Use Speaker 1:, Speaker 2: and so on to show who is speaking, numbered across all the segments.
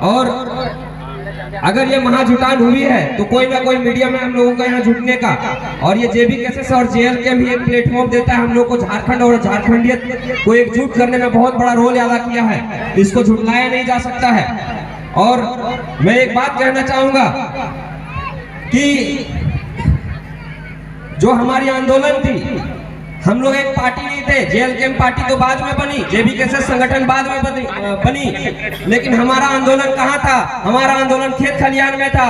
Speaker 1: और अगर ये महाजुटान हुई है तो कोई ना कोई मीडिया में हम लोगों का यहाँ जुटने का, और ये जेबी केसेस और जेएल के भी एक प्लेटफॉर्म देता है हम लोग को। झारखंड और झारखंडियत को एकजुट करने में बहुत बड़ा रोल अदा किया है, इसको झुटलाया नहीं जा सकता है। और मैं एक बात कहना चाहूंगा कि जो हमारी आंदोलन थी, हम लोग एक पार्टी नहीं थे। जेएलकेएम पार्टी तो बाद में बनी, जेबी केसेस संगठन बाद में बनी, लेकिन हमारा आंदोलन कहाँ था? हमारा आंदोलन खेत खलियान में था,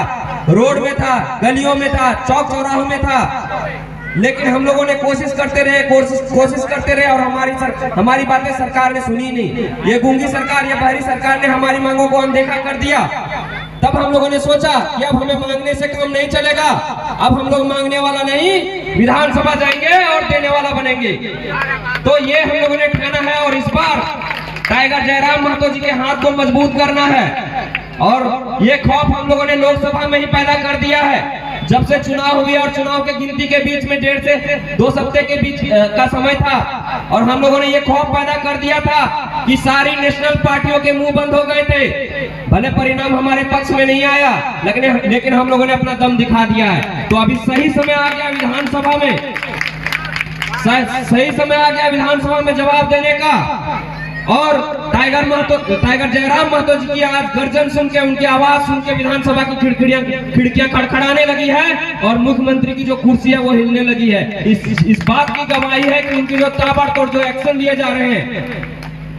Speaker 1: रोड में था, गलियों में था, चौक चौराहों में था। लेकिन हम लोगों ने कोशिश करते रहे और हमारी बातें सरकार ने सुनी नहीं। ये गूंगी सरकार, ये बहरी सरकार ने हमारी मांगों को अनदेखा कर दिया। तब हम लोगों ने सोचा कि अब हमें मांगने से काम नहीं चलेगा, अब हम लोग मांगने वाला नहीं, विधानसभा जाएंगे और देने वाला बनेंगे। तो ये हम लोगों ने ठाना है और इस बार टाइगर जयराम महतो जी के हाथ को मजबूत करना है। और ये खौफ हम लोगों ने लोकसभा में ही पैदा कर दिया है। जब से चुनाव हुई और चुनाव के गिनती के बीच में 1.5 से 2 हफ्ते के बीच का समय था, और हम लोगों ने ये खौफ पैदा कर दिया था कि सारी नेशनल पार्टियों के मुंह बंद हो गए थे। भले परिणाम हमारे पक्ष में नहीं आया, लेकिन हम लोगों ने अपना दम दिखा दिया है। तो अभी सही समय आ गया विधानसभा में, सही समय आ गया विधानसभा में जवाब देने का। और टाइगर जयराम महतो जी की आज गर्जन सुन के, उनकी आवाज सुन के विधानसभा की खिड़कियां खड़खड़ाने लगी है और मुख्यमंत्री की जो कुर्सी है वो हिलने लगी है। इस बात की गवाही है कि उनकी जो ताबड़तोड़ जो एक्शन लिए जा रहे हैं।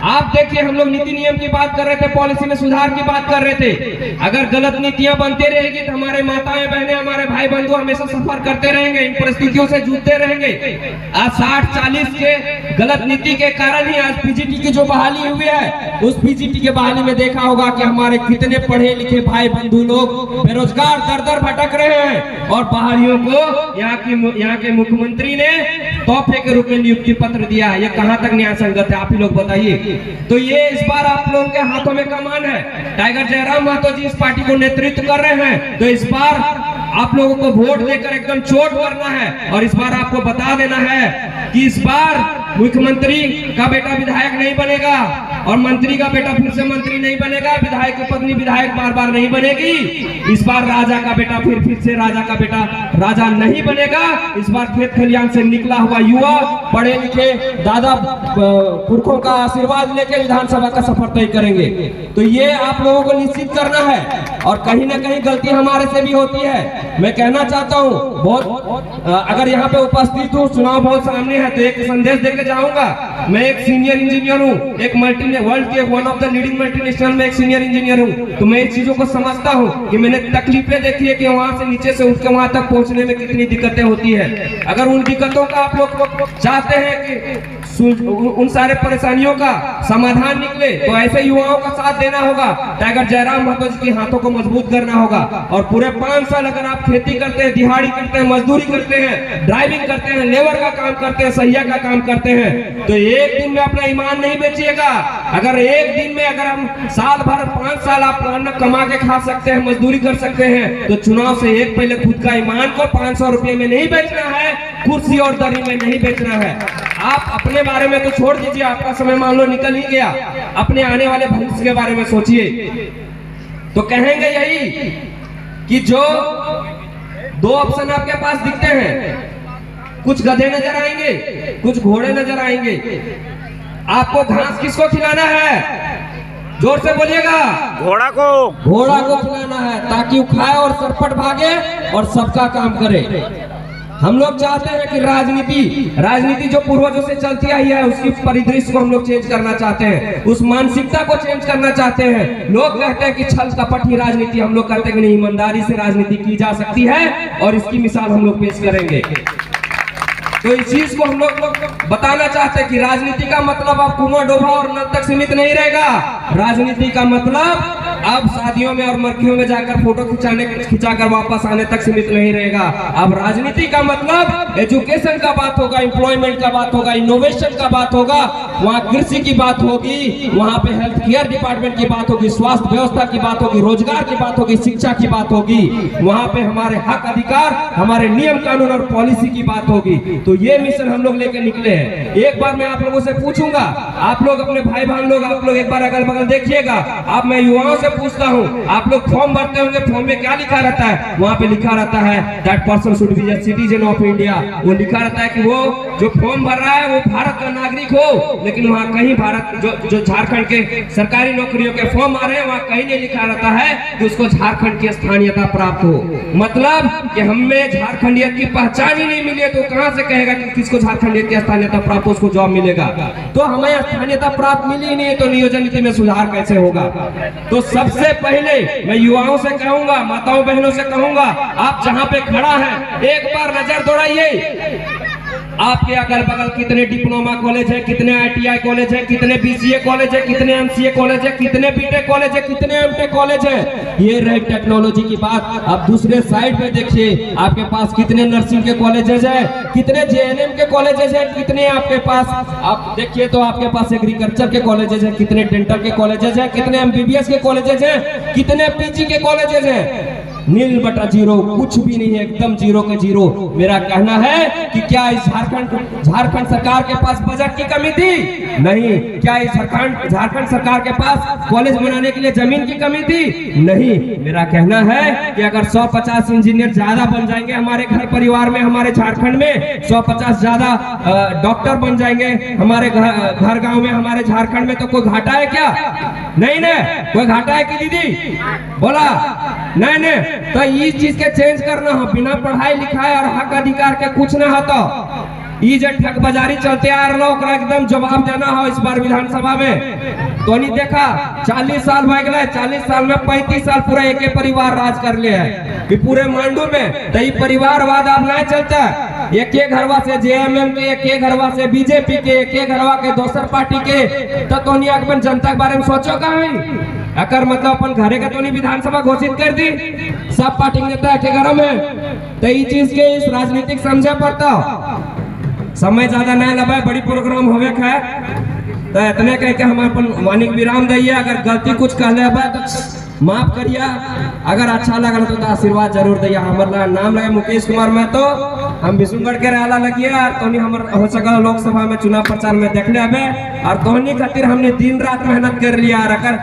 Speaker 1: आप देखिए, हम लोग नीति नियम की बात कर रहे थे, पॉलिसी में सुधार की बात कर रहे थे। अगर गलत नीतियां बनती रहेगी तो हमारे माताएं बहनें, हमारे भाई बंधु हमेशा सफर करते रहेंगे, इन परिस्थितियों से जूझते रहेंगे। आज 60-40 के गलत नीति के कारण ही आज पीजीटी की जो बहाली हुई है, उस पीजीटी के बहाली में देखा होगा कि हमारे कितने पढ़े लिखे भाई बंधु लोग बेरोजगार दर दर भटक रहे हैं। और बाहरियों को यहाँ के मुख्यमंत्री ने तोहफे के रूप में नियुक्ति पत्र दिया है। ये कहाँ तक न्याय संगत है, आप ही लोग बताइए। तो ये इस बार आप लोगों के हाथों में कमान है। टाइगर जयराम महतो जी इस पार्टी को नेतृत्व कर रहे हैं, तो इस बार आप लोगों को वोट देकर एकदम चोट करना है। और इस बार आपको बता देना है कि इस बार मुख्यमंत्री का बेटा विधायक नहीं बनेगा और मंत्री का बेटा फिर से मंत्री नहीं बनेगा, विधायक की पत्नी विधायक बार बार नहीं बनेगी। इस बार राजा का बेटा फिर से राजा का बेटा राजा नहीं बनेगा। इस बार खेत खलियान से निकला हुआ युवा, पढ़े लिखे दादा पुरखों का आशीर्वाद लेकर विधानसभा का सफर तय करेंगे। तो ये आप लोगों को निश्चित करना है। और कहीं ना कहीं गलती हमारे से भी होती है। मैं कहना चाहता हूँ, बहुत अगर यहाँ पे उपस्थित हूँ, चुनाव बहुत सामने है, तो एक संदेश देकर जाऊंगा। मैं एक सीनियर इंजीनियर हूँ, एक वर्ल्ड के one of the leading multinational में एक सीनियर इंजीनियर हूँ। तो मैं इस चीजों को समझता हूँ कि मैंने तकलीफें देखी है कि वहाँ से नीचे से उठ के वहाँ तक पहुँचने में कितनी दिक्कतें होती है। अगर उन दिक्कतों का आप लोग चाहते हैं कि उन सारे परेशानियों का समाधान निकले, तो ऐसे युवाओं का साथ देना होगा। टाइगर जयराम महतो जी के हाथों को मजबूत करना होगा। और पूरे 5 साल अगर आप खेती करते हैं, दिहाड़ी करते हैं, मजदूरी करते हैं, ड्राइविंग करते हैं, लेबर का काम करते हैं, सहिया का काम करते हैं, तो एक दिन में अपना ईमान नहीं बेचिएगा। अगर एक दिन में अगर हम साल भर 5 साल आप अन्न कमा के खा सकते हैं, मजदूरी कर सकते हैं, तो चुनाव से एक पहले खुद का ईमान को 500 रुपये में नहीं बेचना है, कुर्सी और दरी में नहीं बेचना है। आप अपने बारे में तो छोड़ दीजिए, आपका समय मान लो निकल ही गया, अपने आने वाले भविष्य के बारे में सोचिए। तो कहेंगे यही कि जो 2 ऑप्शन आपके पास दिखते हैं, कुछ गधे नजर आएंगे, कुछ घोड़े नजर आएंगे। आपको घास किसको खिलाना है? जोर से बोलिएगा।
Speaker 2: घोड़ा को
Speaker 1: खिलाना है, ताकि वो खाए और सरपट भागे और सबका काम करे। हम लोग चाहते हैं कि राजनीति जो पूर्वजों से चलती आई है, उसकी परिदृश्य को हम लोग चेंज करना चाहते हैं, उस मानसिकता को चेंज करना चाहते हैं। लोग कहते हैं कि छल कपट ही राजनीति, हम लोग कहते हैं कि नहीं, ईमानदारी से राजनीति की जा सकती है, और इसकी मिसाल हम लोग पेश करेंगे। तो इस चीज को हम लोग बताना चाहते हैं कि राजनीति का मतलब अब कुआं डोभा और नल तक सीमित नहीं रहेगा। राजनीति का मतलब अब शादियों में और मर्खियों में जाकर फोटो खिंचाकर वापस आने तक सीमित नहीं रहेगा। अब राजनीति का मतलब एजुकेशन का बात होगा, एम्प्लॉयमेंट का बात होगा, इनोवेशन का बात होगा, वहाँ कृषि की बात होगी, वहाँ पे हेल्थ केयर डिपार्टमेंट की बात होगी, स्वास्थ्य व्यवस्था की बात होगी, रोजगार की बात होगी, शिक्षा की बात होगी, वहाँ पे हमारे हक अधिकार, हमारे नियम कानून और पॉलिसी की बात होगी। तो ये मिशन हम लोग लेके निकले हैं। एक बार मैं आप लोगों से पूछूंगा, आप लोग अपने भाई बहन लोग, आप लोग एक बार अगल बगल देखिएगा। आप मैं युवाओं से पूछता हूँ, आप लोग फॉर्म भरते होंगे, फॉर्म में क्या लिखा रहता है? वहाँ पे लिखा रहता है that person should be a citizen of India. वो लिखा रहता है कि वो जो फॉर्म भर रहा है वो भारत का नागरिक हो, लेकिन वहाँ कहीं भारत जो झारखंड के सरकारी नौकरियों के फॉर्म आ रहे हैं वहाँ कहीं नहीं लिखा रहता है कि उसको झारखंड की स्थानीयता प्राप्त हो। मतलब कि हमें झारखंडियत की पहचान ही नहीं मिली है, तो कहाँ से कहेगा कि किसको झारखंडियत की स्थानीयता प्राप्त हो, उसको जॉब मिलेगा? तो हमें स्थानीयता प्राप्त मिली ही नहीं है, तो नियोजन नीति में सुधार कैसे होगा? तो सबसे पहले मैं युवाओं से कहूंगा, माताओं बहनों से कहूंगा, आप जहां पे खड़ा है एक बार नजर दौड़ाइए। आपके अगल बगल कितने डिप्लोमा कॉलेज है, कितने ITI कॉलेज है, कितने BCA कॉलेज है, कितने MCA कॉलेज है, कितने BTech कॉलेज है, कितने MTech कॉलेज है। ये रही टेक्नोलॉजी की बात। अब दूसरे साइड पे देखिए, आपके पास कितने नर्सिंग के कॉलेजेस है, कितने JNM के कॉलेजेस है, कितने आपके पास, आप देखिए तो आपके पास एग्रीकल्चर के कॉलेजेस है, कितने डेंटल के कॉलेजेस है, कितने MBBS के कॉलेजेस है, कितने PG के कॉलेजेस है। नील बटा जीरो, कुछ भी नहीं है, एकदम जीरो के जीरो। मेरा कहना है कि क्या इस झारखंड सरकार के पास बजट की कमी थी? नहीं। क्या इस झारखंड सरकार के पास कॉलेज बनाने के लिए जमीन की कमी थी? नहीं। मेरा कहना है कि अगर 150 इंजीनियर ज्यादा बन जाएंगे हमारे घर परिवार में, हमारे झारखंड में 150 ज्यादा डॉक्टर बन जाएंगे हमारे घर गांव में, हमारे झारखंड में, तो कोई घाटा है क्या? नहीं ना। कोई घाटा है कि दीदी? बोला नहीं नहीं। तो इस चीज के चेंज करना हो, बिना पढ़ाई लिखाई और हक अधिकार के कुछ ना हो। तो ये जो ठग बाजारी चलते आ रहा है एकदम जवाब देना हो इस बार विधानसभा में। तो नहीं देखा 40 साल हो गए, 40 साल में 35 साल पूरा एक परिवार राज कर लिया है कि पूरे मांडू में। तो ये परिवारवाद अब नहीं चलता। एक घरवा से JMM के, एक घरवा से BJP के, एक घरवा के दोसर पार्टी के। तो नहीं अपन जनता के बारे में सोचो का है? अगर मतलब अपन घरे का तो नहीं विधानसभा घोषित कर दी, सब पार्टी नेता के घर में। तो ये चीज के इस राजनीतिक समझे पड़ता। समय ज्यादा नहीं लगा, बड़ी प्रोग्राम होवे है, तो इतने कह के हम अपन वाणिक विराम दिए। अगर गलती कुछ कहले तो माफ करिए, अगर अच्छा लगल तो आशीर्वाद जरूर दिया। हमारा नाम लगे मुकेश कुमार महतो, हम विष्णुगढ़ के रहला लगिए। और तोहनी हमर हो सकल लोकसभा में चुनाव प्रचार में देख ले, और तोहनी खातिर हमने दिन रात मेहनत कर लिया। अगर